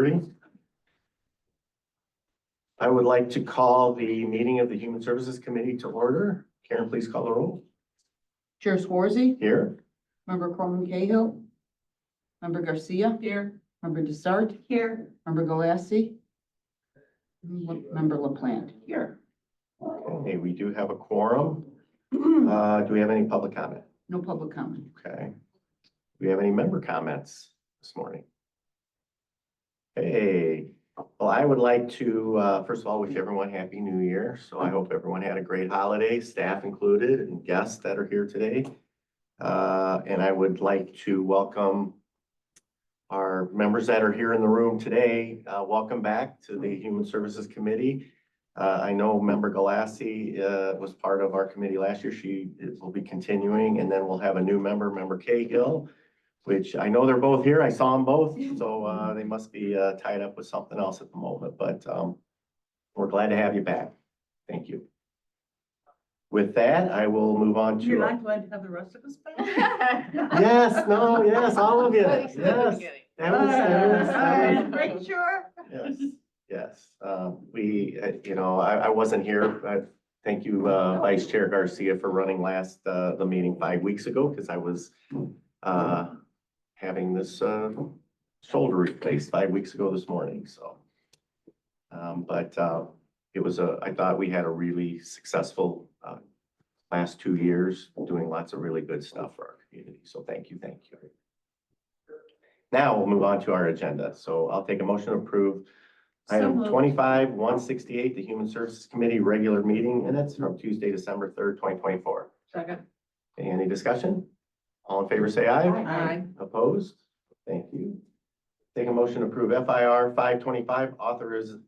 6:30. I would like to call the meeting of the Human Services Committee to order. Karen, please call the roll. Chair Swarzy, Here. Member Corman Cahill, Member Garcia, Here. Member Desart, Here. Member Galassi, Member LaPlante, here. Okay, we do have a quorum. Do we have any public comment? No public comment. Okay. Do we have any member comments this morning? Hey, well, I would like to, first of all, wish everyone Happy New Year. So I hope everyone had a great holiday, staff included, and guests that are here today. And I would like to welcome our members that are here in the room today. Welcome back to the Human Services Committee. I know Member Galassi was part of our committee last year. She will be continuing, and then we'll have a new member, Member Cahill, which I know they're both here. I saw them both, so they must be tied up with something else at the moment, but we're glad to have you back. Thank you. With that, I will move on to. You're not glad to have the rest of us back? Yes, no, yes, all of you. Yes. Right, sure. Yes, yes. I wasn't here. Thank you, Vice Chair Garcia, for running the meeting 5 weeks ago, because I was having this shoulder replaced 5 weeks ago this morning, so. It was I thought we had a really successful last 2 years, doing lots of really good stuff for our community. So thank you, thank you. Now we'll move on to our agenda. So I'll take a motion to approve item 25-168, the Human Services Committee regular meeting minutes from Tuesday, December 3rd, 2024. Second. Okay, any discussion? All in favor, say aye. Aye. Opposed? Thank you. Take a motion to approve FIR 525,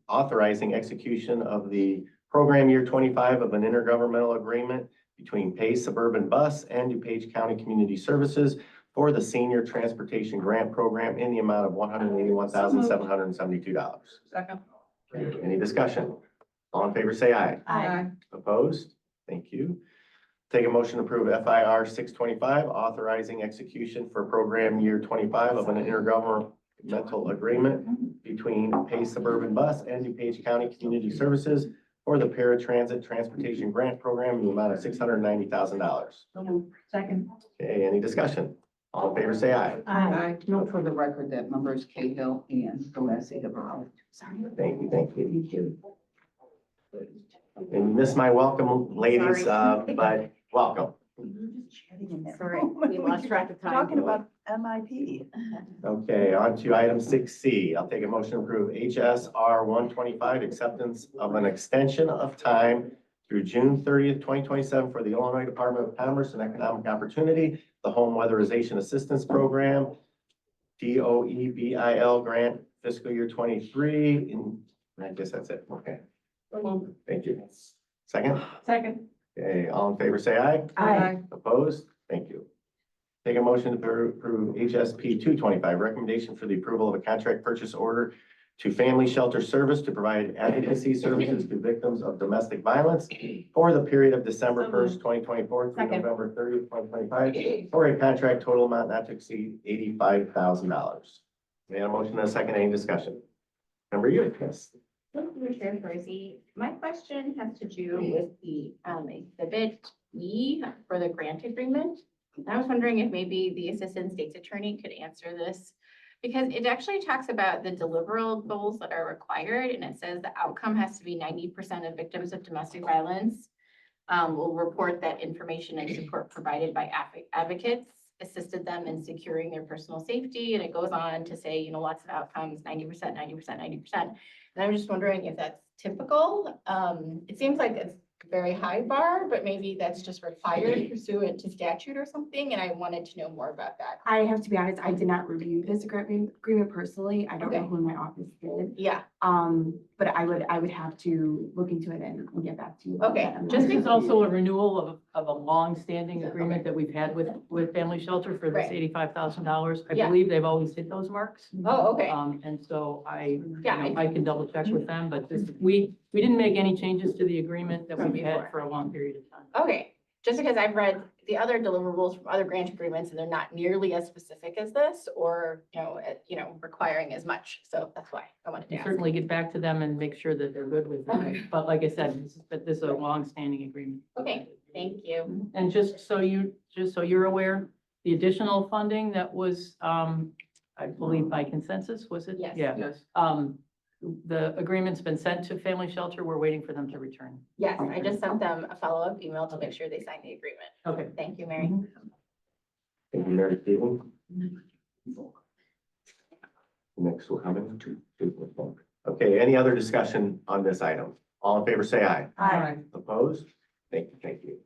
authorizing execution of the program year 25 of an intergovernmental agreement between Pace Suburban Bus and DuPage County Community Services for the Senior Transportation Grant Program in the amount of $181,772. Second. Okay, any discussion? All in favor, say aye. Aye. Opposed? Thank you. Take a motion to approve FIR 625, authorizing execution for program year 25 of an intergovernmental agreement between Pace Suburban Bus and DuPage County Community Services for the Paratransit Transportation Grant Program in the amount of $690,000. Second. Okay, any discussion? All in favor, say aye. Aye. Note for the record that members Cahill and Galassi have arrived. Sorry. Thank you, thank you. Thank you. And miss my welcome, ladies, but welcome. Sorry, we lost track of time. Talking about MIP. Okay, on to item 6C. I'll take a motion to approve HSR 125, acceptance of an extension of time through June 30th, 2027 for the Illinois Department of Commerce and Economic Opportunity, the Home Weatherization Assistance Program, DOEBIL grant fiscal year 23. And I guess that's it. Okay. Thank you. Second? Second. Okay, all in favor, say aye. Aye. Opposed? Thank you. Take a motion to approve HSP 225, recommendation for the approval of a contract purchase order to Family Shelter Service to provide advocacy services to victims of domestic violence for the period of December 1st, 2024 through Second. November 30th, 2025, for a contract total amount not to exceed $85,000. May I have a motion and a second? Any discussion? Member Hewitt, yes. Chair Percy, my question has to do with the exhibit E for the grant agreement. And I was wondering if maybe the Assistant State's Attorney could answer this, because it actually talks about the deliverables that are required, and it says the outcome has to be 90% of victims of domestic violence will report that information and support provided by advocates assisted them in securing their personal safety. And it goes on to say, lots of outcomes, 90%, 90%, 90%. And I'm just wondering if that's typical. It seems like it's a very high bar, but maybe that's just required pursuant to statute or something. And I wanted to know more about that. I have to be honest, I did not review this agreement personally. I don't know Okay. who in my office did. Yeah, But I would have to look into it and get back to you. Okay, I'm just not- This is also a renewal of a long-standing agreement that we've had with Family Shelter for this Right. $85,000. I Yeah. believe they've always hit those marks. oh, okay. And so Yeah, I can double check with them, but we didn't make any changes to the agreement that From we've had before. for a long period of time. Okay, just because I've read the other deliverables from other grant agreements, and they're not nearly as specific as this, or, requiring as much. So that's why I wanted to We ask. certainly get back to them and make sure that they're good with it. But like I said, this is a long-standing agreement. Okay, thank you. And just so you're aware, the additional funding that was, I believe by consensus, was it? Yes. Yeah. Yes. The agreement's been sent to Family Shelter. We're waiting for them to return. Yes, I just sent them a follow-up email to make sure they signed the agreement. Okay. Thank you, Mary. Thank you, Mary Stevens. Next, we'll come in. Okay, any other discussion on this item? All in favor, say aye. Aye. Opposed? Thank you.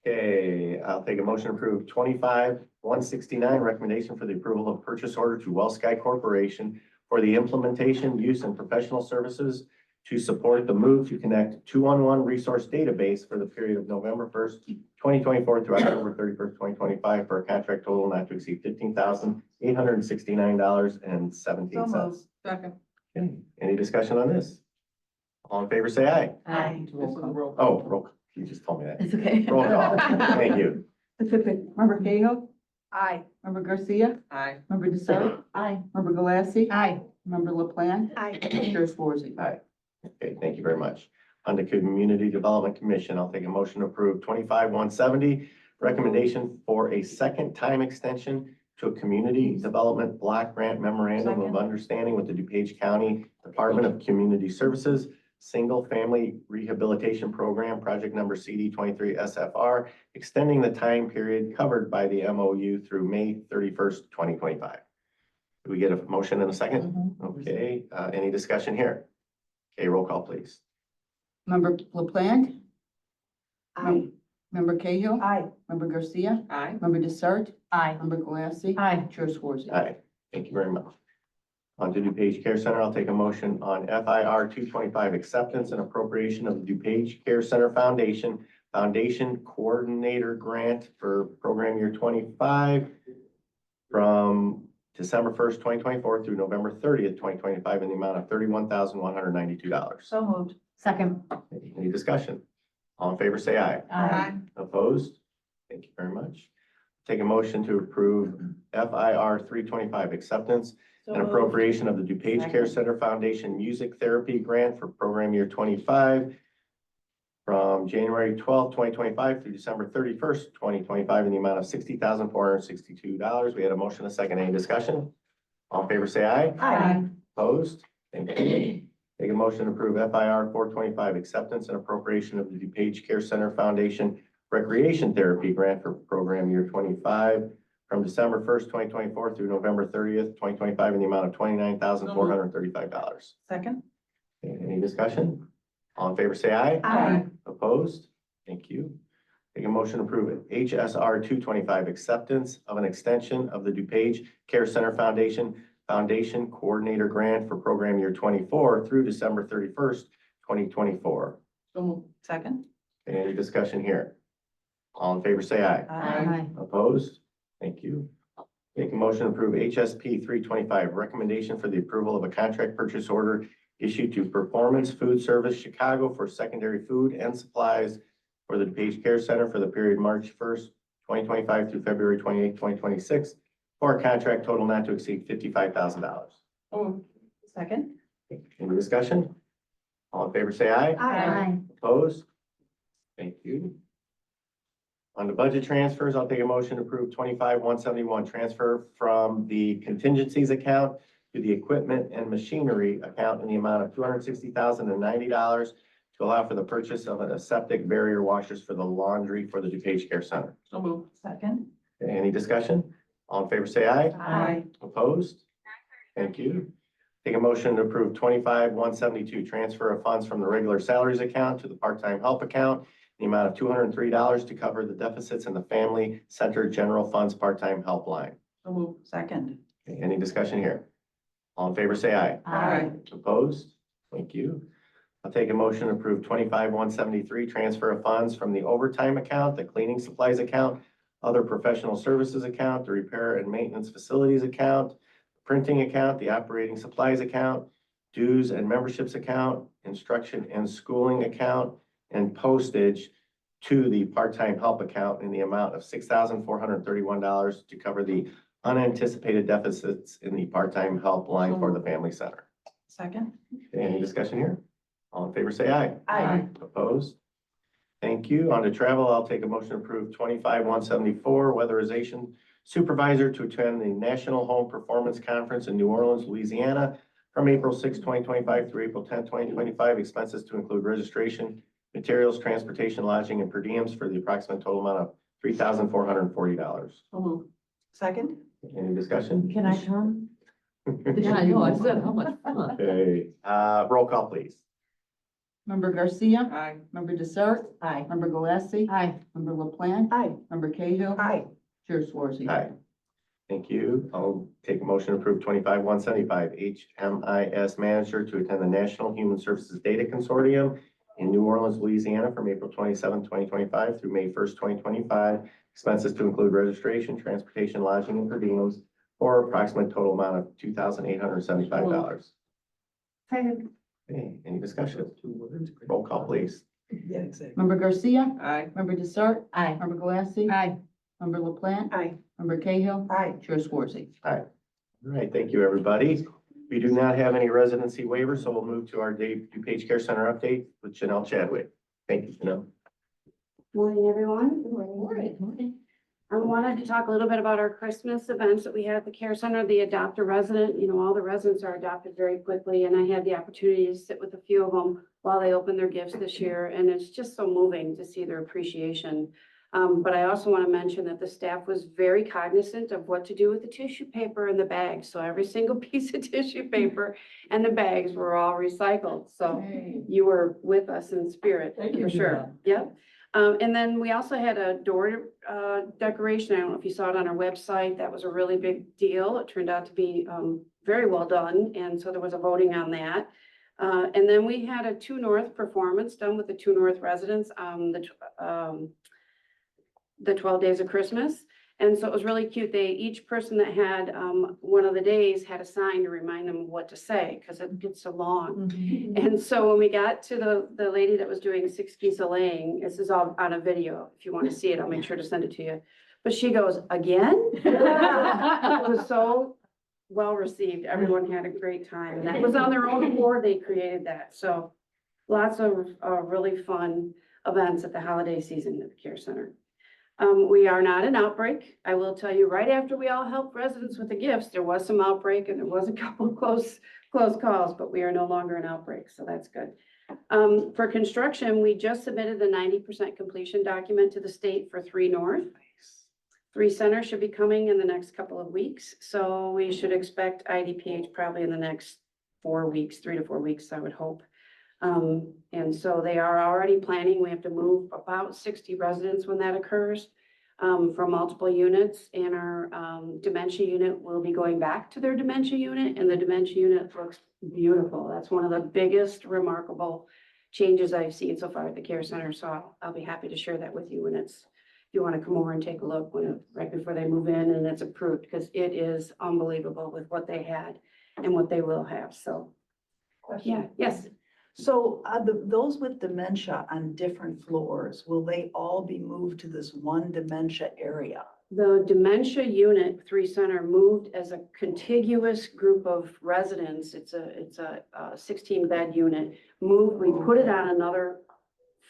Okay, I'll take a motion to approve 25-169 recommendation for the approval of purchase order to Well Sky Corporation for the implementation, use, and professional services to support the move to connect 211 resource database for the period of November 1st, 2024 through October 31st, 2025 for a contract total not to exceed $15,869.17. So moved. Second. Okay, any discussion on this? All in favor, say aye. Aye. Oh, roll, you just told me that. It's okay. Roll call. Thank you. Pacific, member Cahill, Aye. member Garcia, Aye. member Desae, Aye. member Galassi, Aye. member LaPlante, Aye. Chair Swarzy. Aye. Okay, thank you very much. On the Community Development Commission, I'll take a motion to approve 25-170, recommendation for a second time extension to a Community Development Block Grant Memorandum of Second. Understanding with the DuPage County Department of Community Services, Single Family Rehabilitation Program, project number CD 23 SFR, extending the time period covered by the MOU through May 31st, 2025. Do we get a motion in a second? Okay, any discussion here? Okay, roll call, please. Member LaPlante, Aye. member Cahill, Aye. member Garcia, Aye. member Desart, Aye. member Galassi, Aye. Chair Swarzy. Aye, thank you very much. On to DuPage Care Center, I'll take a motion on FIR 225, acceptance and appropriation of the DuPage Care Center Foundation Coordinator Grant for program year 25 from December 1st, 2024 through November 30th, 2025 in the amount of $31,192. So moved. Second. Any discussion? All in favor, say aye. Aye. Opposed? Thank you very much. Take a motion to approve FIR 325, acceptance and appropriation of the DuPage Care Center Foundation Music Therapy Grant for program year 25 from January 12th, 2025 through December 31st, 2025 in the amount of $60,462. We had a motion, a second. Any discussion? All in favor, say aye. Aye. Opposed? Thank you. Take a motion to approve FIR 425, acceptance and appropriation of the DuPage Care Center Foundation Recreation Therapy Grant for program year 25 from December 1st, 2024 through November 30th, 2025 in the amount of $29,435. Second. Any discussion? All in favor, say aye. Aye. Opposed? Thank you. Take a motion to approve HSR 225, acceptance of an extension of the DuPage Care Center Foundation Coordinator Grant for program year 24 through December 31st, 2024. So moved. Second. Any discussion here? All in favor, say aye. Aye. Opposed? Thank you. Take a motion to approve HSP 325, recommendation for the approval of a contract purchase order issued to Performance Food Service Chicago for secondary food and supplies for the DuPage Care Center for the period March 1st, 2025 through February 28th, 2026, for a contract total not to exceed $55,000. Second. Any discussion? All in favor, say aye. Aye. Opposed? Thank you. On the budget transfers, I'll take a motion to approve 25-171, transfer from the contingencies account to the equipment and machinery account in the amount of $260,090 to allow for the purchase of an aseptic barrier washers for the laundry for the DuPage Care Center. So moved. Second. Any discussion? All in favor, say aye. Aye. Opposed? Thank you. Take a motion to approve 25-172, transfer of funds from the regular salaries account to the part-time help account in the amount of $203 to cover the deficits in the Family Center General Funds part-time help line. So moved. Second. Any discussion here? All in favor, say aye. Aye. Opposed? Thank you. I'll take a motion to approve 25-173, transfer of funds from the overtime account, the cleaning supplies account, other professional services account, the repair and maintenance facilities account, printing account, the operating supplies account, dues and memberships account, instruction and schooling account, and postage to the part-time help account in the amount of $6,431 to cover the unanticipated deficits in the part-time help line for the family center. Second. Any discussion here? All in favor, say aye. Aye. Opposed? Thank you. On to travel, I'll take a motion to approve 25-174 weatherization supervisor to attend the National Home Performance Conference in New Orleans, Louisiana from April 6, 2025 through April 10, 2025. Expenses to include registration, materials, transportation, lodging, and per diems for the approximate total amount of $3,440. Second. Any discussion? Can I come? Yeah, I know, I said, how much fun. Okay, roll call, please. Member Garcia. Aye. Member Desart. Aye. Member Galassi. Aye. Member LaPlante. Aye. Member Cahill. Aye. Chair Swarzy. Aye. Thank you. I'll take a motion to approve 25-175 HMIS manager to attend the National Human Services Data Consortium in New Orleans, Louisiana from April 27, 2025 through May 1st, 2025. Expenses to include registration, transportation, lodging, and per diems for approximate total amount of $2,875. Second. Okay, any discussion? Roll call, please. Yeah, exactly. Member Garcia. Aye. Member Desart. Aye. Member Galassi. Aye. Member LaPlante. Aye. Member Cahill. Aye. Chair Swarzy. All right, thank you, everybody. We do not have any residency waivers, so we'll move to our DuPage Care Center update with Janelle Chadwick. Thank you, Janelle. Morning, everyone. Good morning. I wanted to talk a little bit about our Christmas events that we had at the Care Center, the adopt a resident. You know, all the residents are adopted very quickly, and I had the opportunity to sit with a few of them while they opened their gifts this year, and it's just so moving to see their appreciation. But I also want to mention that the staff was very cognizant of what to do with the tissue paper and the bags. So every single piece of tissue paper and the bags were all recycled. So you were with us in spirit, Thank you, for sure. Janelle. Yep. And then we also had a door decoration. I don't know if you saw it on our website. That was a really big deal. It turned out to be very well done. And so there was a voting on that. And then we had a 2 North performance done with the 2 North residents, the 12 days of Christmas. And so it was really cute. Each person that had one of the days had a sign to remind them what to say, because it gets so long. And so when we got to the lady that was doing 6 geese a laying, this is all on a video. If you want to see it, I'll make sure to send it to you. But she goes, again? It was so well received. Everyone had a great time. And that was on their own accord. They created that. So lots of really fun events at the holiday season at the Care Center. We are not an outbreak. I will tell you, right after we all helped residents with the gifts, there was some outbreak and there was a couple of close calls, but we are no longer an outbreak, so that's good. For construction, we just submitted the 90% completion document to the state for 3 North. 3 Center should be coming in the next couple of weeks, so we should expect IDPH probably in the next 4 weeks, 3 to 4 weeks, I would hope. And so they are already planning. We have to move about 60 residents when that occurs from multiple units. And our dementia unit will be going back to their dementia unit, and the dementia unit looks beautiful. That's one of the biggest remarkable changes I've seen so far at the Care Center. So I'll be happy to share that with you when if you want to come over and take a look right before they move in and it's approved, because it is unbelievable with what they had and what they will have. So, yeah, yes. So those with dementia on different floors, will they all be moved to this one dementia area? The dementia unit 3 Center moved as a contiguous group of residents. It's a 16-bed unit. We put it on another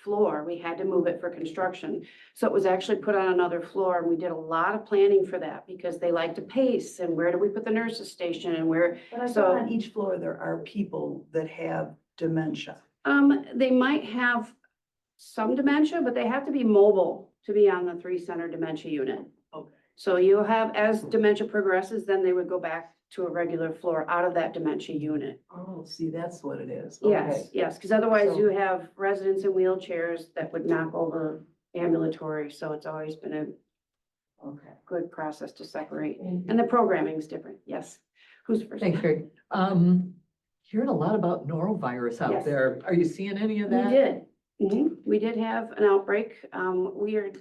floor. We had to move it for construction. So it was actually put on another floor, and we did a lot of planning for that because they like to pace, and where do we put the nurses station and where. But I So- thought on each floor, there are people that have dementia. They might have some dementia, but they have to be mobile to be on the 3 Center dementia unit. Okay. So you'll have, as dementia progresses, then they would go back to a regular floor out of that dementia unit. Oh, see, that's what it is. Yes, Okay. yes, because otherwise So- you have residents in wheelchairs that would knock over ambulatory. So it's always been a Okay. good process to separate. And the programming is different. Yes. Who's first? Thanks, Greg. Hearing a lot about norovirus out Yes. there. Are you seeing any of We that? did. We did have an outbreak. We are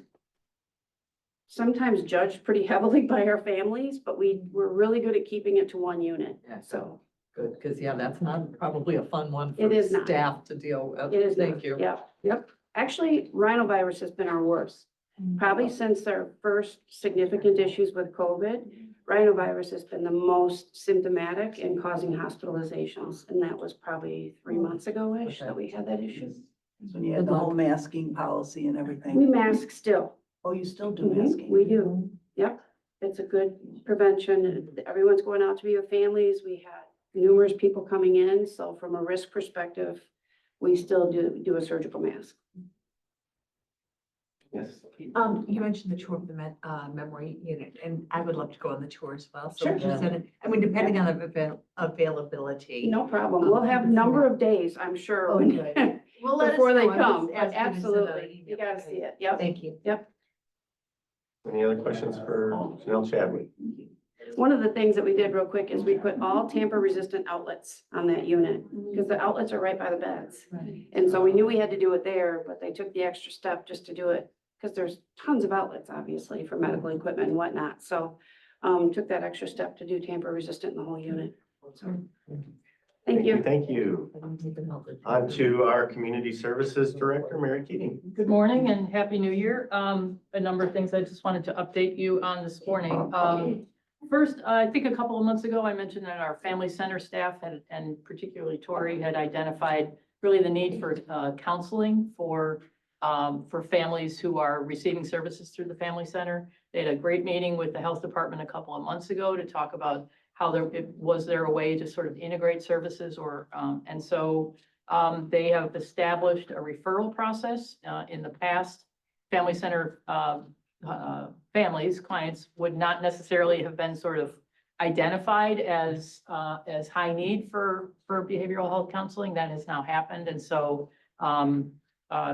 sometimes judged pretty heavily by our families, but we were really good at keeping it to 1 unit. Yeah, So good, because yeah, that's not probably a fun one It for is not. staff to deal with. it is. Thank not- you. Yep, yep. Actually, rhinovirus has been our worst. Probably since their first significant issues with COVID, rhinovirus has been the most symptomatic and causing hospitalizations. And that was probably 3 months ago-ish that we had that issue. That's when you had the whole masking policy and We everything. mask still. Oh, you still do Mhm, masking? We do. Yep. It's a good prevention. Everyone's going out to be with families. We had numerous people coming in. So from a risk perspective, we still do a surgical mask. Yes. You mentioned the tour of the memory unit, and I would love to go on the tour as well. So Sure. just I mean, depending on availability. No problem. We'll have a number of days, I'm sure, Oh, when- good. Well, let us before they know. I'm come, just but asking to send out an absolutely. You email. gotta see it. Yep. Thank you. Any other questions for Janelle Chadwick? One of the things that we did real quick is we put all tamper-resistant outlets on that unit, because the outlets are right by the beds. And so we knew we had to do it there, but they took the extra step just to do it, because there's tons of outlets, obviously, for medical equipment and whatnot. So, took that extra step to do tamper-resistant in the whole unit. So, thank you. Thank you. On to our Community Services Director, Mary Keating. Good morning and Happy New Year. A number of things I just wanted to update you on this morning. First, I think a couple of months ago, I mentioned that our family center staff had, and particularly Tori, had identified really the need for counseling for families who are receiving services through the family center. They had a great meeting with the health department a couple of months ago to talk about how was there a way to sort of integrate services or, and so they have established a referral process. In the past, family center clients would not necessarily have been sort of identified as high need for behavioral health counseling. That has now happened. And so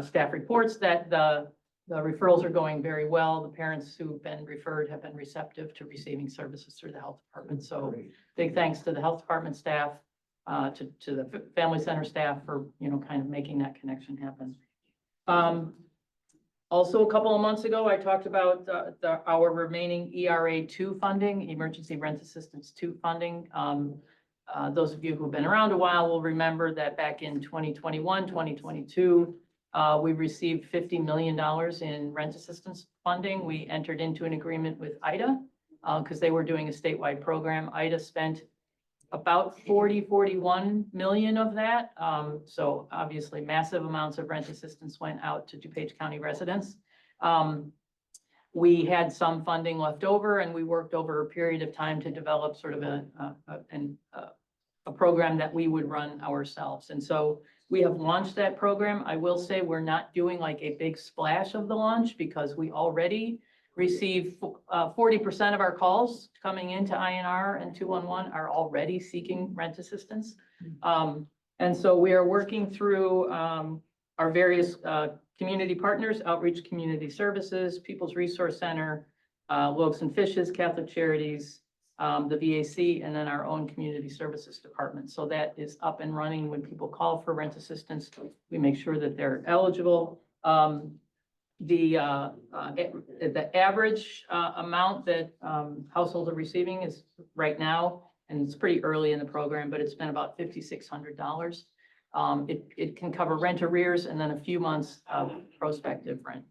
staff reports that the referrals are going very well. The parents who've been referred have been receptive to receiving services through the health department. So big thanks to the health department staff, to the family center staff for, kind of making that connection happen. Also, a couple of months ago, I talked about our remaining ERA 2 funding, Emergency Rent Assistance 2 funding. Those of you who've been around a while will remember that back in 2021, 2022, we received $50 million in rent assistance funding. We entered into an agreement with IDA because they were doing a statewide program. IDA spent about 41 million of that. So obviously massive amounts of rent assistance went out to DuPage County residents. We had some funding left over and we worked over a period of time to develop sort of a program that we would run ourselves. And so we have launched that program. I will say we're not doing like a big splash of the launch because we already receive 40% of our calls coming into INR and 211 are already seeking rent assistance. And so we are working through our various community partners, Outreach Community Services, People's Resource Center, Loaves and Fishes, Catholic Charities, the VAC, and then our own Community Services Department. So that is up and running. When people call for rent assistance, we make sure that they're eligible. The average amount that households are receiving is right now, and it's pretty early in the program, but it's been about $5,600. It can cover rent arrears and then a few months of prospective rent.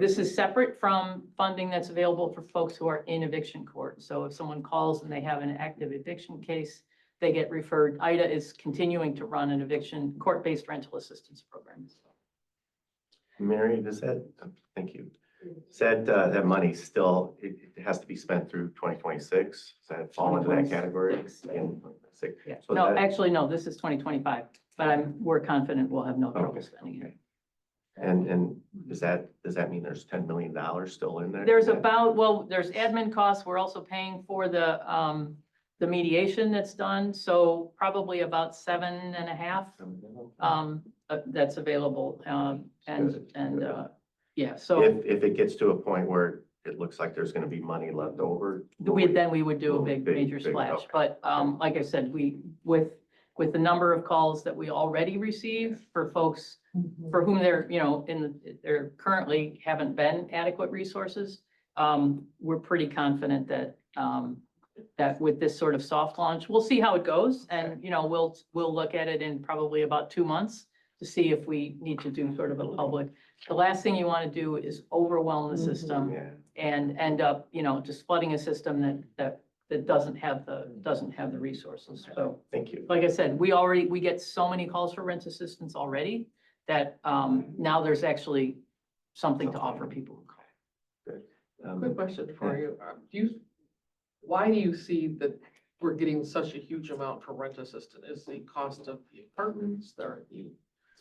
This is separate from funding that's available for folks who are in eviction court. So if someone calls and they have an active eviction case, they get referred. IDA is continuing to run an eviction court-based rental assistance program. Mary, thank you. Said that money still, it has to be spent through 2026. Does that fall into that category? Yeah. So No, that- actually, no, this is 2025, but we're confident we'll have no trouble Okay. spending it. And does that mean there's $10 million still in there? There's there's admin costs. We're also paying for the mediation that's done. So probably about 7.5, that's available. Yeah, so If it gets to a point where it looks like there's gonna be money left over. then we would do a big major big, splash. okay. But like I said, with the number of calls that we already receive for folks for whom they're currently haven't been adequate resources, we're pretty confident that that with this sort of soft launch, we'll see how it goes. And, we'll look at it in probably about 2 months to see if we need to do sort of a public. The last thing you want to do is overwhelm the system Yeah. and end up, just flooding a system that doesn't have the resources. So, Thank you. like I said, we get so many calls for rent assistance already that, now there's actually something to offer people. Quick question for you. Why do you see that we're getting such a huge amount for rent assistance? Is the cost of the apartments, the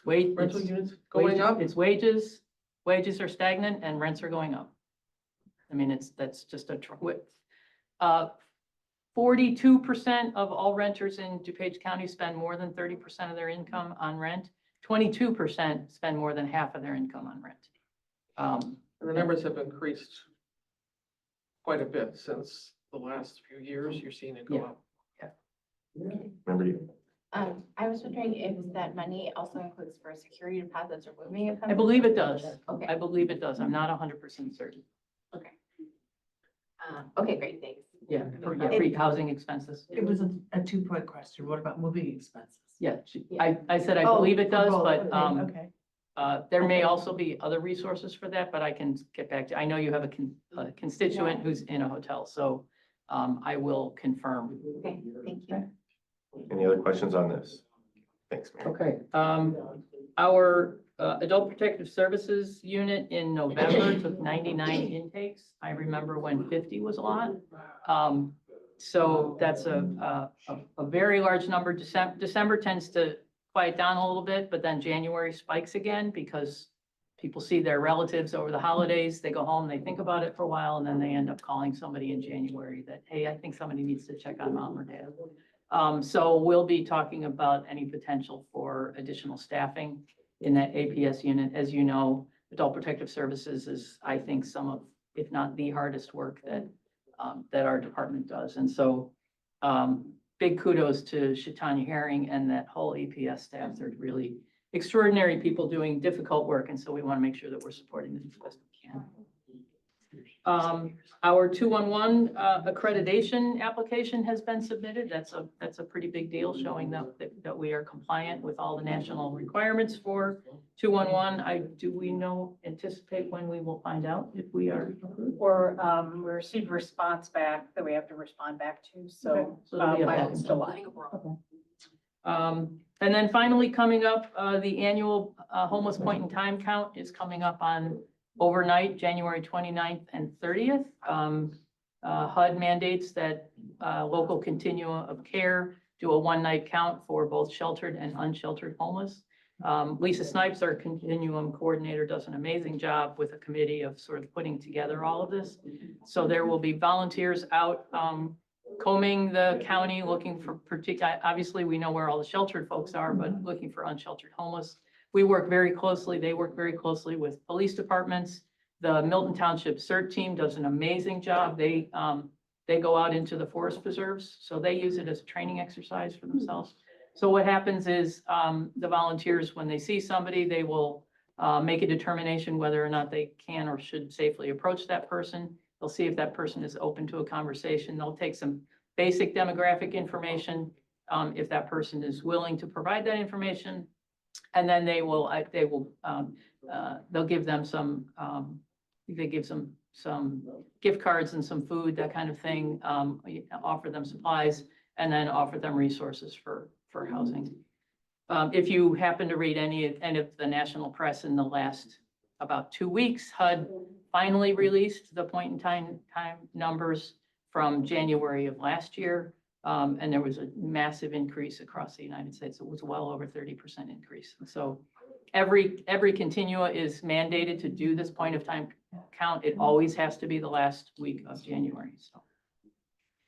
rental units going up? It's wages. Wages are stagnant and rents are going up. I mean, that's just a 42% of all renters in DuPage County spend more than 30% of their income on rent. 22% spend more than half of their income on rent. And the numbers have increased quite a bit since the last few years. You're seeing it go Yeah. up. Remember you? I was wondering if that money also includes for security deposits or moving it. I believe it does. Okay, I believe it does. I'm not 100% certain. okay. Okay, great, thanks. Yeah, for housing expenses. It was a two-point question. What about moving expenses? Yeah, I said I Oh, believe it for does, both. but, Okay. there may also be other resources for that, but I can get back to, I know you have a constituent who's in a hotel, so, I will confirm. Okay, thank you. Any other questions on this? Thanks, Mary. Okay, our Adult Protective Services unit in November took 99 intakes. I remember when 50 was a lot. So that's a very large number. December tends to quiet down a little bit, but then January spikes again because people see their relatives over the holidays. They go home, they think about it for a while, and then they end up calling somebody in January that, hey, I think somebody needs to check on mom or dad. So we'll be talking about any potential for additional staffing in that APS unit. As you know, Adult Protective Services is, I think, some of, if not the hardest work that our department does. And so, big kudos to Shatanya Herring and that whole APS staff. They're really extraordinary people doing difficult work. And so we want to make sure that we're supporting them as best we can. Our 211 accreditation application has been submitted. That's a pretty big deal, showing that we are compliant with all the national requirements for 211. Do we anticipate when we will find out if we are approved? Or we received a response back that we have to respond back to, so So it'll be by back in July. And then finally, coming up, the annual homeless point in time count is coming up on overnight, January 29th and 30th. HUD mandates that local continuum of care do a one-night count for both sheltered and unsheltered homeless. Lisa Snipes, our continuum coordinator, does an amazing job with a committee of sort of putting together all of this. So there will be volunteers out combing the county, looking for obviously we know where all the sheltered folks are, but looking for unsheltered homeless. We work very closely. They work very closely with police departments. The Milton Township CERT team does an amazing job. They go out into the forest preserves, so they use it as a training exercise for themselves. So what happens is the volunteers, when they see somebody, they will make a determination whether or not they can or should safely approach that person. They'll see if that person is open to a conversation. They'll take some basic demographic information, if that person is willing to provide that information. And then they'll give them some, they give some gift cards and some food, that kind of thing, offer them supplies, and then offer them resources for housing. If you happen to read any of the national press in the last about 2 weeks, HUD finally released the point in time numbers from January of last year. And there was a massive increase across the United States. It was well over 30% increase. So every continua is mandated to do this point of time count. It always has to be the last week of January. So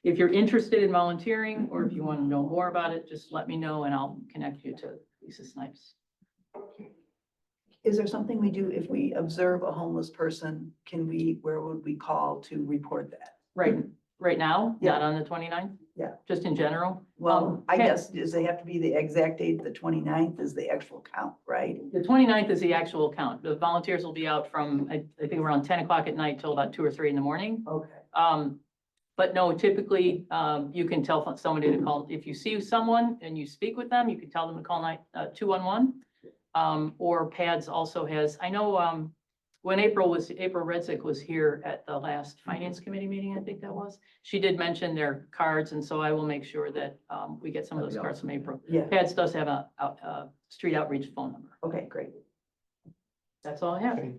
if you're interested in volunteering, or if you want to know more about it, just let me know and I'll connect you to Lisa Snipes. Is there something we do if we observe a homeless person? Where would we call to report that? Right now, Yeah. not on the 29th? Yeah. Just in general? Well, I Okay. guess, does it have to be the exact date? The 29th is the actual count, right? The 29th is the actual count. The volunteers will be out from, I think around 10 o'clock at night till about 2 or 3 in the morning. Okay. But no, typically, you can tell somebody to call, if you see someone and you speak with them, you can tell them to call 211. or PADS also has, I know, when April Redsick was here at the last Finance Committee meeting, I think that was, she did mention their cards, and so I will make sure that, we get some of those cards from April. Yeah, PADS does have a street outreach phone number. okay, great. That's all I have. Okay.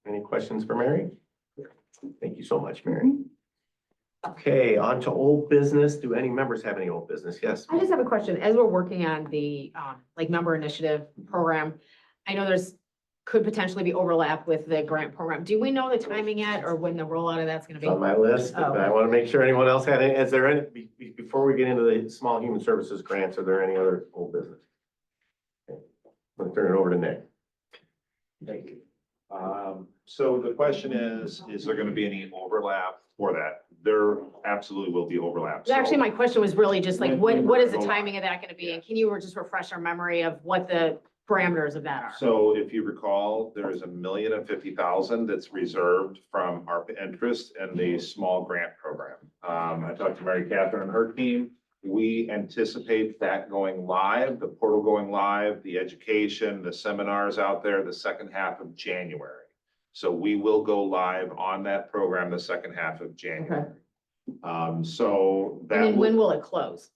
Any questions for Mary? Thank you so much, Mary. Okay, on to old business. Do any members have any old business? Yes. I just have a question. As we're working on the, like member initiative program, I know could potentially be overlap with the grant program. Do we know the timing yet or when the rollout of that's gonna It's be? on my list, Oh. but I want to make sure anyone else had any, is there any, before we get into the small human services grants, are there any other old business? Okay. Let's turn it over to Nick. Thank you. So the question is there gonna be any overlap for that? There absolutely will be overlap. So Actually, my question was really just like, When- what is the when- timing of that gonna be? And can you just refresh our memory of what the parameters of that are? So if you recall, there is $1,050,000 that's reserved from ARPA interest in the small grant program. I talked to Mary Catherine and her team. We anticipate that going live, the portal going live, the education, the seminars out there, the second half of January. So we will go live on that program the second half of January. So And that then when will, will it close?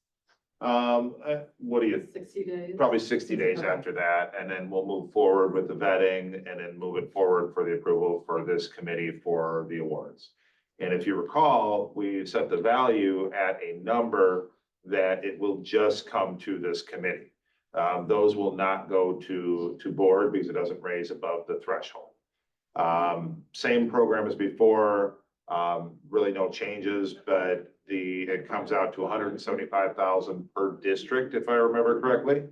what do you? 60 days. Probably 60 days after that, and then we'll move forward with the vetting and then move it forward for the approval for this committee for the awards. And if you recall, we set the value at a number that it will just come to this committee. Those will not go to board because it doesn't raise above the threshold. Same program as before, really no changes, but it comes out to 175,000 per district, if I remember correctly.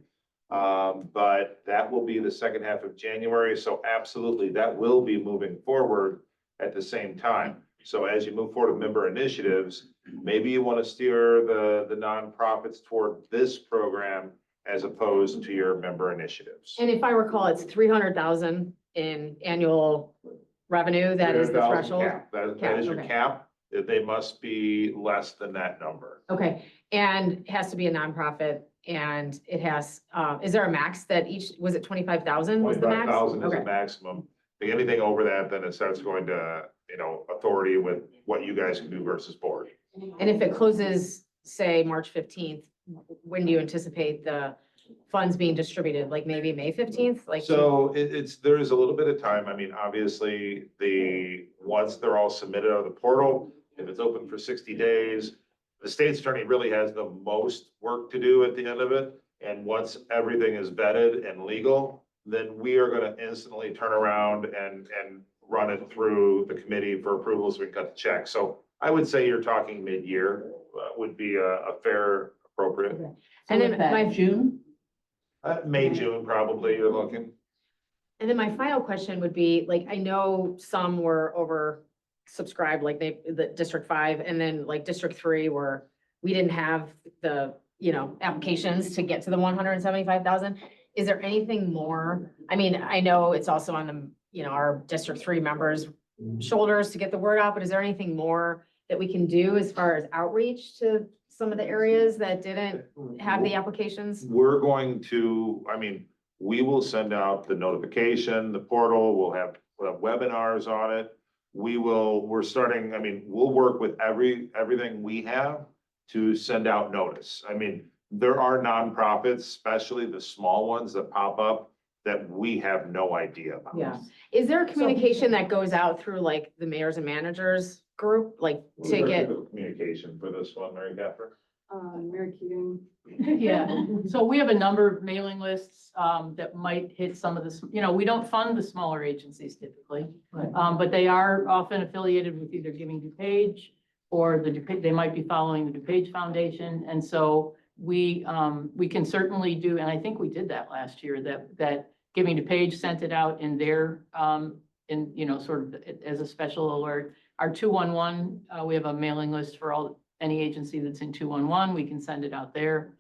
But that will be the second half of January, so absolutely, that will be moving forward at the same time. So as you move forward with member initiatives, maybe you want to steer the nonprofits toward this program as opposed to your member initiatives. And if I recall, it's 300,000 in annual revenue. That is the 300,000 threshold. cap. That is your okay. cap. They must be less than that number. Okay, and it has to be a nonprofit and it has, is there a max that was it 25,000 was the max? 25,000 is the Okay. maximum. Anything over that, then it starts going to, authority with what you guys can do versus board. And if it closes, say, March 15th, when do you anticipate the funds being distributed? Like maybe May 15th? Like, So there is a little bit of time. I mean, obviously, once they're all submitted on the portal, if it's open for 60 days, the state's attorney really has the most work to do at the end of it. And once everything is vetted and legal, then we are gonna instantly turn around and run it through the committee for approval so we can cut the check. So I would say you're talking mid-year would be a fair, appropriate. and And then then my, June? May, June, probably you're looking. and then my final question would be, like, I know some were over subscribed, like the District 5, and then like District 3 where we didn't have the, applications to get to the 175,000. Is there anything more? I mean, I know it's also on the, our District 3 members' shoulders to get the word out, but is there anything more that we can do as far as outreach to some of the areas that didn't have the applications? We're going to, we will send out the notification, the portal, we'll have webinars on it. We'll work with everything we have to send out notice. There are nonprofits, especially the small ones that pop up that we have no idea about. Yeah. Is there a communication that goes out through like the mayors and managers group, like to get? Communication for this one, Mary Catherine? Mary Keegan. Yeah, so we have a number of mailing lists that might hit some of this, we don't fund the smaller agencies typically. But they are often affiliated with either Giving DuPage or they might be following the DuPage Foundation. And so we can certainly do, and I think we did that last year, that Giving DuPage sent it out in their, sort of as a special alert. Our 211, we have a mailing list for any agency that's in 211, we can send it out there.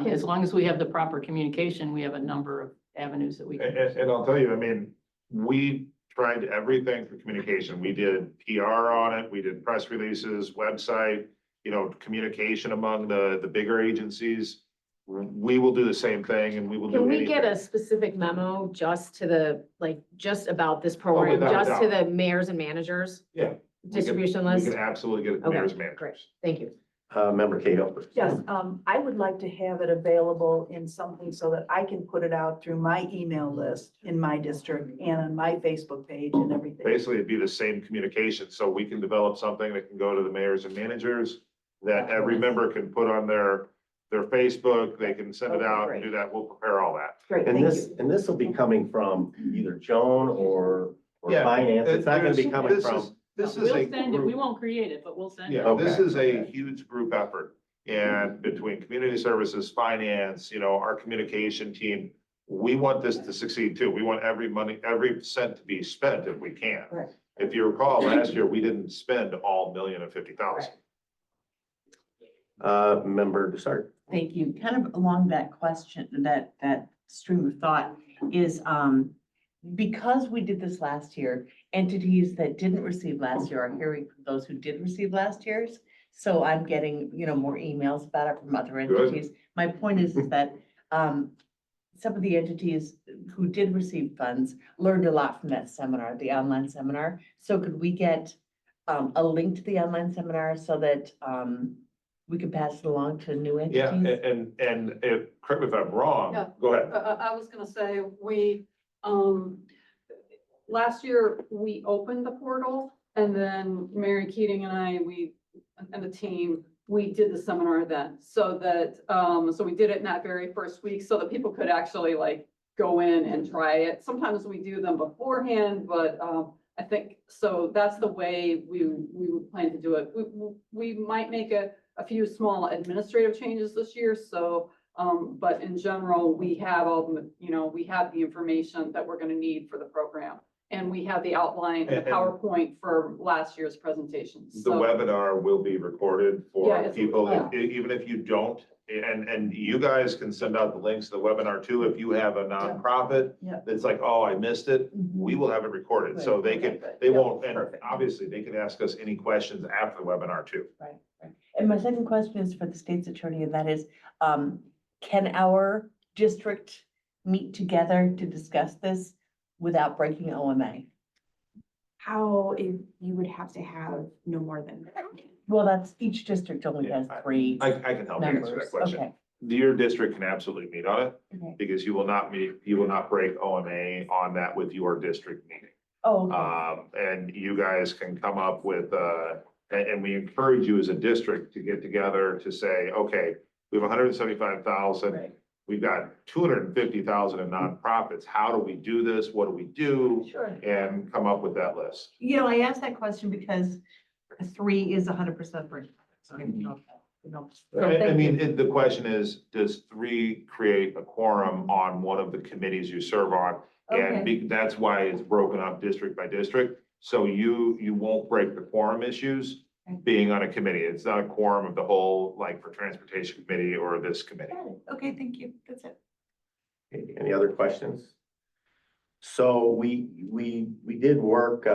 As long as we have the proper communication, we have a number of avenues that we can. And I'll tell you, we tried everything for communication. We did PR on it, we did press releases, website, communication among the bigger agencies. we will do the same thing and we will do Can we get a anything. specific memo just to the, like, just about this program, without a just to doubt. the mayors and managers Yeah. we can- distribution We list? can absolutely get it to Okay, mayor's great. managers. Thank you. Member Cahill. Yes, I would like to have it available in something so that I can put it out through my email list in my district and on my Facebook page and everything. Basically, it'd be the same communication, so we can develop something that can go to the mayors and managers that every member can put on their Facebook, they can send it Okay, out great. and do that. We'll prepare all that. Great, And thank this, you. and this will be coming from either Joan or Yeah, finance. It's not gonna be There's- coming this from. is- This is We'll a send it. We group, won't create it, but we'll send it. yeah, this Okay, is a okay. huge group effort. And between community services, finance, our communication team, we want this to succeed too. We want every cent to be spent if we can. Correct. If you recall, last year, we didn't spend all $1,050,000. Member Dusart. Thank you. Kind of along that question, that stream of thought is, because we did this last year, entities that didn't receive last year are hearing from those who did receive last year's. So I'm getting, more emails about it from other Good. entities. My point is that, some of the entities who did receive funds learned a lot from that seminar, the online seminar. So could we get, a link to the online seminar so that, we can pass it along to new Yeah, entities? and if, correct me if I'm wrong, Yeah. go ahead. I was gonna say, last year, we opened the portal, and then Mary Keating and I, and the team, we did the seminar then, so that, so we did it in that very first week, so that people could actually like go in and try it. Sometimes we do them beforehand, but, I think, so that's the way we would plan to do it. We might make a few small administrative changes this year, so, but in general, we have all the, we have the information that we're gonna need for the program. And we have the outline, the And- PowerPoint for last year's presentations. The So, webinar will be recorded Yeah, for it's- people, yeah. even if you don't. And you guys can send out the links to the webinar too. If you have a nonprofit Yeah. that's like, oh, I missed it, we will have it recorded. So they can, they won't, and Perfect. obviously they can ask us any questions after the webinar too. Right. And my second question is for the state's attorney, and that is, can our district meet together to discuss this without breaking OMA? How if you would have to have no more than. Well, that's, each district only has Yeah, 3 I can help you answer members. that question. Okay. Your district can absolutely meet on it Okay. because you will not break OMA on that with your district meeting. Oh, okay. And you guys can come up with, and we encourage you as a district to get together to say, okay, we have 175,000. Right. We've got 250,000 in nonprofits. How do we do this? What do we do? Sure. And come up with that list. I asked that question because 3 is 100% free. So, I mean, the question is, does 3 create a quorum on one of the committees you serve on? And that's why it's broken up district by district. So you won't break the quorum issues being on a committee. It's not a quorum of the whole, like for transportation committee or this committee. Okay, thank you. That's it. Okay, any other questions? So we did work,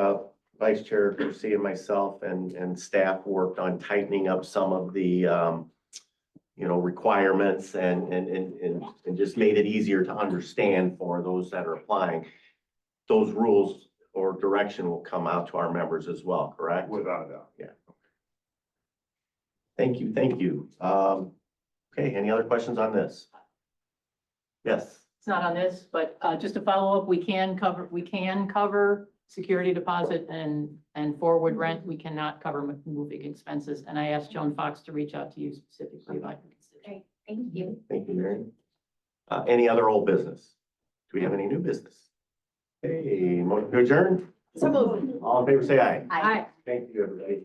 Vice Chair Garcia and myself and staff worked on tightening up some of the, requirements and just made it easier to understand for those that are applying. Those rules or direction will come out to our members as well, correct? Without a doubt. Yeah. Thank you. Okay, any other questions on this? Yes. It's not on this, but just to follow up, we can cover security deposit and forward rent. We cannot cover moving expenses. And I asked Joan Fox to reach out to you specifically about your constituents. Great, thank you. Thank you, Mary. Any other old business? Do we have any new business? Hey, motion to adjourn? So moved. All in favor, say aye. Aye. Thank you, everybody.